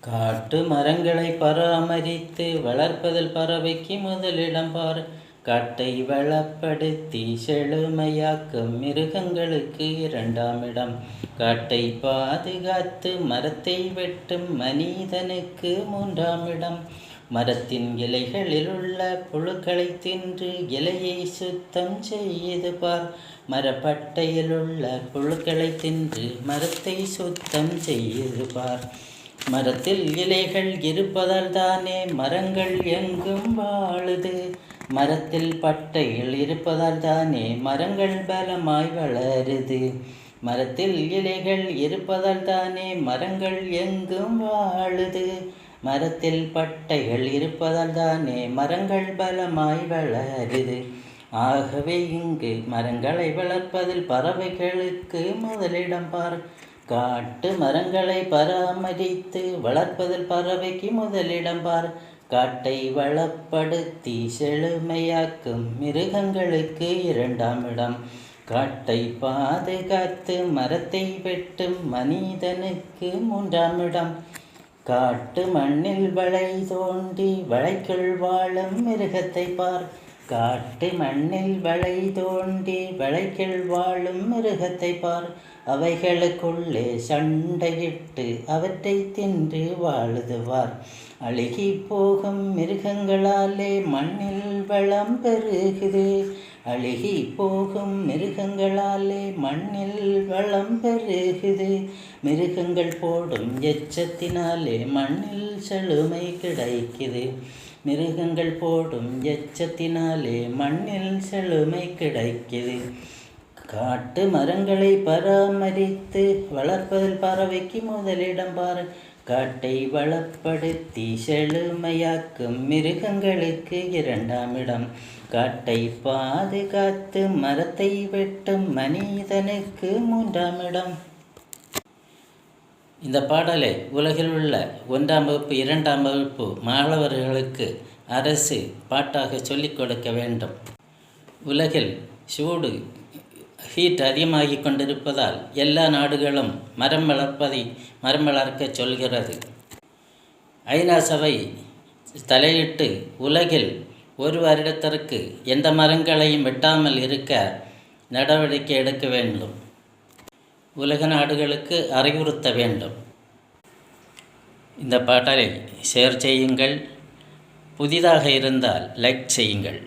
காட்டு மரங்களை பராமரித்து வளர்ப்பதில் பறவைக்கு முதலிடம் பார். காட்டை வளப்படுத்தி செழுமையாக்கும் மிருகங்களுக்கு இரண்டாம் இடம். காட்டை பாதுகாத்து மரத்தை வெட்டும் மனிதனுக்கு மூன்றாம் இடம். மரத்தின் இலைகளில் உள்ள புழுக்களை தின்று இலையை சுத்தம் செய்து பார். மரப்பட்டையில் உள்ள புழுக்களை தின்று மரத்தை சுத்தம் செய்து பார். மரத்தில் இலைகள் இருப்பதால் தானே மரங்கள் எங்கும் வாழுது. மரத்தில் பட்டைகள் இருப்பதால் தானே மரங்கள் பலமாய் வளருது. மரத்தில் இலைகள் இருப்பதால் தானே மரங்கள் எங்கும் வாழுது. மரத்தில் பட்டைகள் இருப்பதால் தானே மரங்கள் பலமாய் வளருது. ஆகவே இங்கு மரங்களை வளர்ப்பதில் பறவைகளுக்கு முதலிடம் பார். காட்டு மரங்களை பராமரித்து வளர்ப்பதில் பறவைக்கு முதலிடம் பார். காட்டை வளப்படுத்தி செழுமையாக்கும் மிருகங்களுக்கு இரண்டாம் இடம். காட்டை பாதுகாத்து மரத்தை வெட்டும் மனிதனுக்கு மூன்றாம் இடம். காட்டு மண்ணில் வளை தோண்டி வளைக்குள் வாழும் மிருகத்தை பார். காட்டு மண்ணில் வளை தோண்டி வளைக்குள் வாழும் மிருகத்தை பார். அவைகளுக்குள்ளே சண்டையிட்டு அவற்றை தின்று வாழுதுவார். அழுகி போகும் மிருகங்களாலே மண்ணில் வளம் பெருகுது. அழுகி போகும் மிருகங்களாலே மண்ணில் வளம் பெருகுது. மிருகங்கள் போடும் எச்சத்தினாலே மண்ணில் செழுமை கிடைக்குது. மிருகங்கள் போடும் எச்சத்தினாலே மண்ணில் செழுமை கிடைக்குது. காட்டு மரங்களை பராமரித்து வளர்ப்பதில் பறவைக்கு முதலிடம் பார். காட்டை வளப்படுத்தி செழுமையாக்கும் மிருகங்களுக்கு இரண்டாம் இடம். காட்டை பாதுகாத்து மரத்தை வெட்டும் மனிதனுக்கு மூன்றாம் இடம். இந்த பாடலை உலகில் உள்ள 1ஆம் வகுப்பு 2ஆம் வகுப்பு மாணவர்களுக்கு அரசு பாட்டாக சொல்லிக் கொடுக்க வேண்டும். உலகில் சூடு ஹீட் அதிகமாகி கொண்டிருப்பதால் எல்லா நாடுகளும் மரம் வளர்க்க சொல்கிறது. ஐநா சபை தலையிட்டு உலகில் 1 வருடத்திற்கு எந்த மரங்களையும் வெட்டாமல் இருக்க நடவடிக்கை எடுக்க வேண்டும். உலக நாடுகளுக்கு அறிவுறுத்த வேண்டும். இந்த பாடலை ஷேர் செய்யுங்கள். புதிதாக இருந்தால் லைக் செய்யுங்கள்.